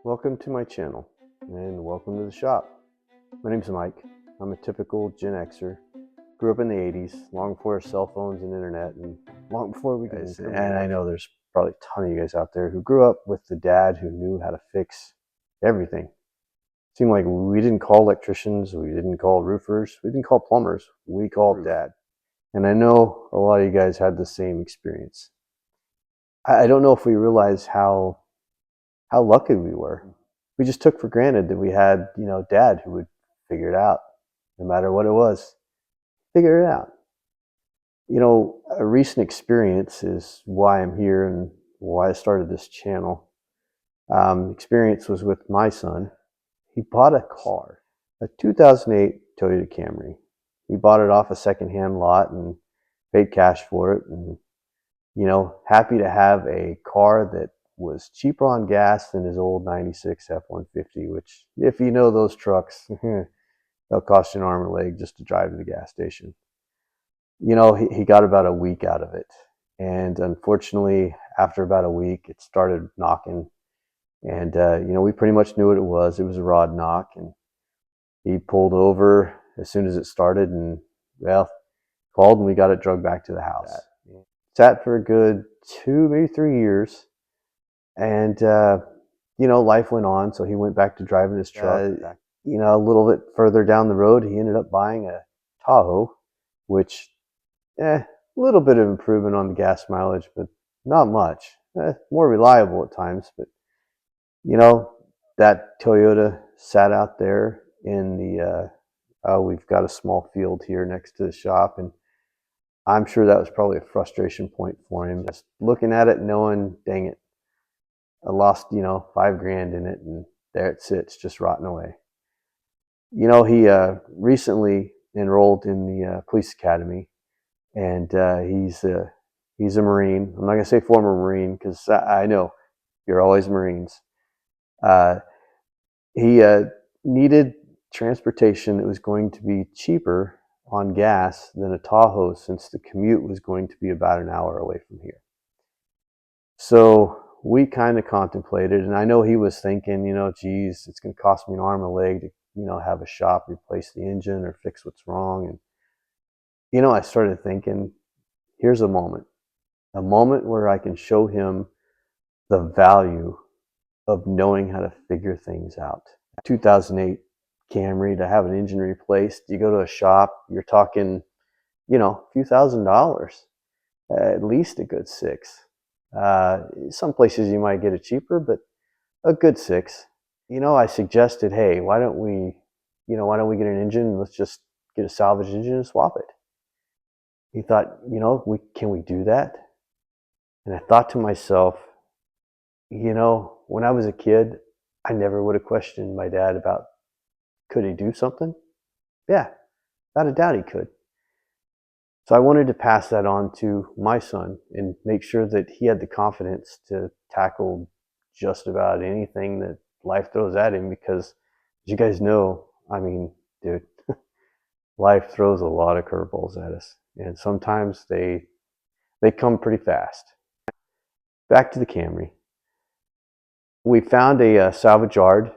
Welcome to my channel and welcome to the shop. My name's Mike. I'm a typical Gen Xer. Grew up in the 80s, long before cell phones and internet, and long before we could. And I know there's probably a ton of you guys out there who grew up with the dad who knew how to fix everything. It seemed like we didn't call electricians, we didn't call roofers, we didn't call plumbers, we called dad. And I know a lot of you guys had the same experience. I don't know if we realize how lucky we were. We just took for granted that we had, dad who would figure it out, no matter what it was, figure it out. A recent experience is why I'm here and why I started this channel. Experience was with my son. He bought a car, a 2008 Toyota Camry. He bought it off a secondhand lot and paid cash for it. And, happy to have a car that was cheaper on gas than his old 96 F-150, which, if you know those trucks, they'll cost you an arm and a leg just to drive to the gas station. He got about a week out of it. And unfortunately, after about a week, it started knocking. And, we pretty much knew what it was. It was a rod knock. And he pulled over as soon as it started and, called and we got it drugged back to the house. Sat for a good 2, maybe 3 years. And, life went on. So he went back to driving his truck. A little bit further down the road, he ended up buying a Tahoe, which, a little bit of improvement on the gas mileage, but not much. More reliable at times. But, that Toyota sat out there in the, we've got a small field here next to the shop. And I'm sure that was probably a frustration point for him. Just looking at it, knowing, dang it, I lost, $5,000 in it, and there it sits, just rotting away. He recently enrolled in the police academy, and he's a Marine. I'm not gonna say former Marine because I know you're always Marines. He needed transportation that was going to be cheaper on gas than a Tahoe, since the commute was going to be about an hour away from here. So we kind of contemplated, and I know he was thinking, geez, it's going to cost me an arm and a leg to, have a shop replace the engine or fix what's wrong. And, I started thinking, here's a moment where I can show him the value of knowing how to figure things out. 2008 Camry, to have an engine replaced, you go to a shop, you're talking, a few $1,000s, at least a good $6,000. Some places you might get it cheaper, but a good $6,000. I suggested, hey, why don't we get an engine and let's just get a salvage engine and swap it. He thought, can we do that? And I thought to myself, when I was a kid, I never would have questioned my dad about, could he do something? Yeah, without a doubt he could. So I wanted to pass that on to my son and make sure that he had the confidence to tackle just about anything that life throws at him, because as you guys know, I mean, dude, life throws a lot of curveballs at us, and sometimes they come pretty fast. Back to the Camry. We found a salvage yard,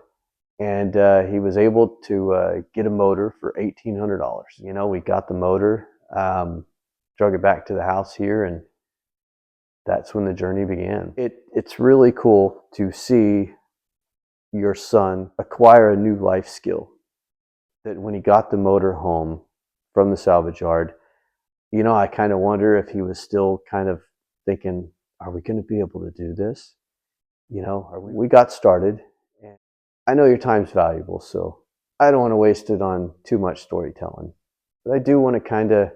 and he was able to get a motor for $1,800. We got the motor, drug it back to the house here, and that's when the journey began. It's really cool to see your son acquire a new life skill. That when he got the motor home from the salvage yard, I kind of wonder if he was still kind of thinking, are we going to be able to do this? We got started. And I know your time's valuable, so I don't want to waste it on too much storytelling. But I do want to kind of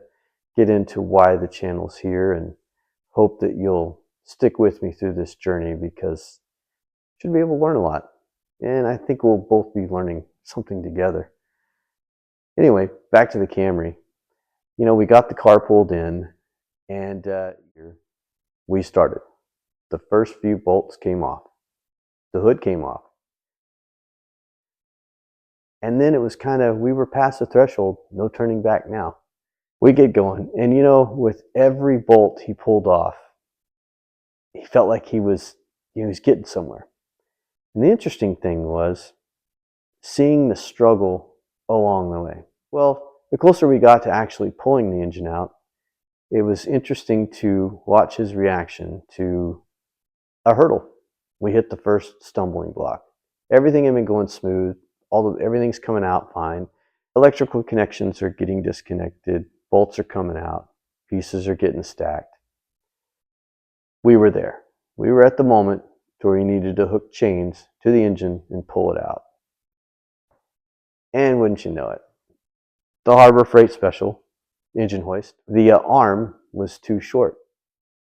get into why the channel's here, and hope that you'll stick with me through this journey, because you should be able to learn a lot. And I think we'll both be learning something together. Anyway, back to the Camry. We got the car pulled in, and we started. The first few bolts came off. The hood came off. And then it was we were past the threshold, no turning back now. We get going. And with every bolt he pulled off, he felt like he was getting somewhere. And the interesting thing was seeing the struggle along the way. Well, the closer we got to actually pulling the engine out, it was interesting to watch his reaction to a hurdle. We hit the first stumbling block. Everything had been going smooth. Everything's coming out fine. Electrical connections are getting disconnected. Bolts are coming out. Pieces are getting stacked. We were there. We were at the moment where we needed to hook chains to the engine and pull it out. And wouldn't you know it, the Harbor Freight Special engine hoist, the arm was too short.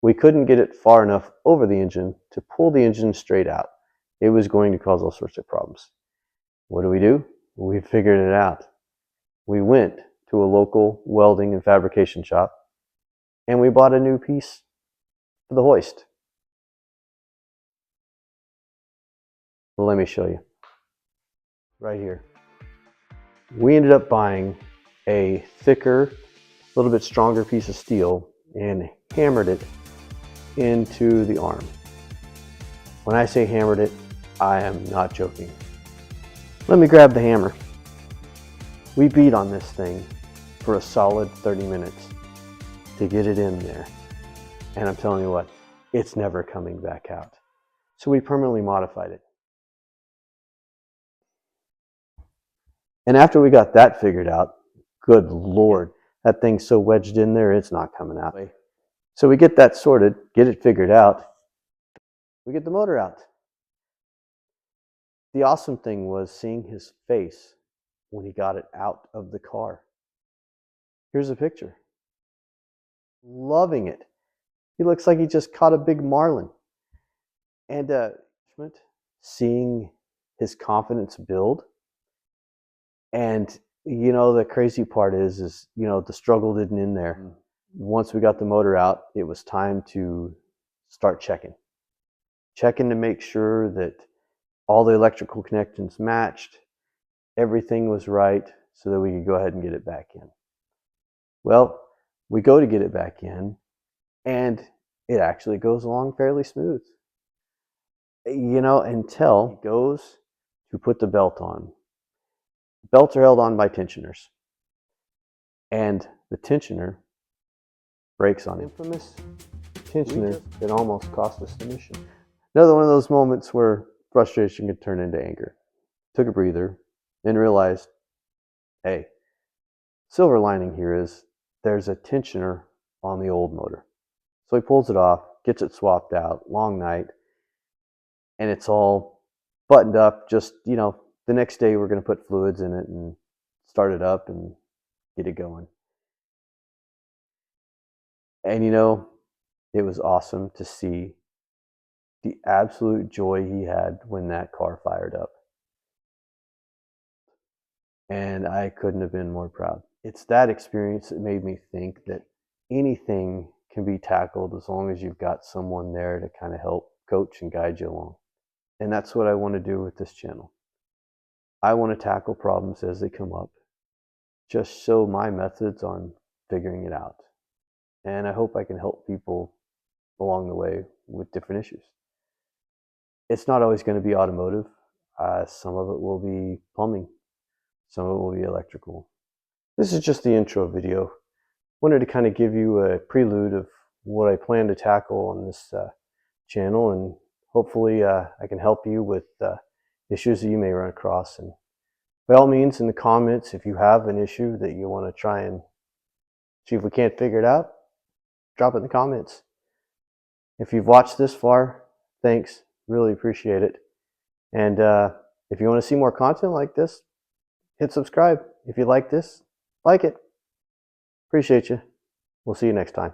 We couldn't get it far enough over the engine to pull the engine straight out. It was going to cause all sorts of problems. What do? We figured it out. We went to a local welding and fabrication shop and we bought a new piece for the hoist. Well, let me show you. Right here. We ended up buying a thicker, a little bit stronger piece of steel and hammered it into the arm. When I say hammered it, I am not joking. Let me grab the hammer. We beat on this thing for a solid 30 minutes to get it in there. And I'm telling you what, it's never coming back out. So we permanently modified it. And after we got that figured out, good Lord, that thing's so wedged in there, it's not coming out. So we get that sorted, get it figured out, we get the motor out. The awesome thing was seeing his face when he got it out of the car. Here's a picture. Loving it. He looks like he just caught a big marlin. And seeing his confidence build. And you know, the crazy part is you know, the struggle didn't end there. Once we got the motor out, it was time to start checking to make sure that all the electrical connections matched, everything was right, so that we could go ahead and get it back in. Well, we go to get it back in, and it actually goes along fairly smooth. You know, until he goes to put the belt on. Belts are held on by tensioners, and the tensioner breaks on him. Infamous tensioner that almost cost us the mission. Another one of those moments where frustration could turn into anger. Took a breather and realized, hey, silver lining here is there's a tensioner on the old motor. So he pulls it off, gets it swapped out, long night, and it's all buttoned up. Just, you know, the next day we're going to put fluids in it and start it up and get it going. And you know, it was awesome to see the absolute joy he had when that car fired up. And I couldn't have been more proud. It's that experience that made me think that anything can be tackled as long as you've got someone there to kind of help coach and guide you along. And that's what I want to do with this channel. I want to tackle problems as they come up, just show my methods on figuring it out. And I hope I can help people along the way with different issues. It's not always going to be automotive. Some of it will be plumbing. Some of it will be electrical. This is just the intro video. Wanted to kind of give you a prelude of what I plan to tackle on this channel, and hopefully I can help you with issues that you may run across. And by all means, in the comments, if you have an issue that you want to try and see if we can't figure it out, drop it in the comments. If you've watched this far, thanks. Really appreciate it. And if you want to see more content like this, hit subscribe. If you like this, like it. Appreciate you. We'll see you next time.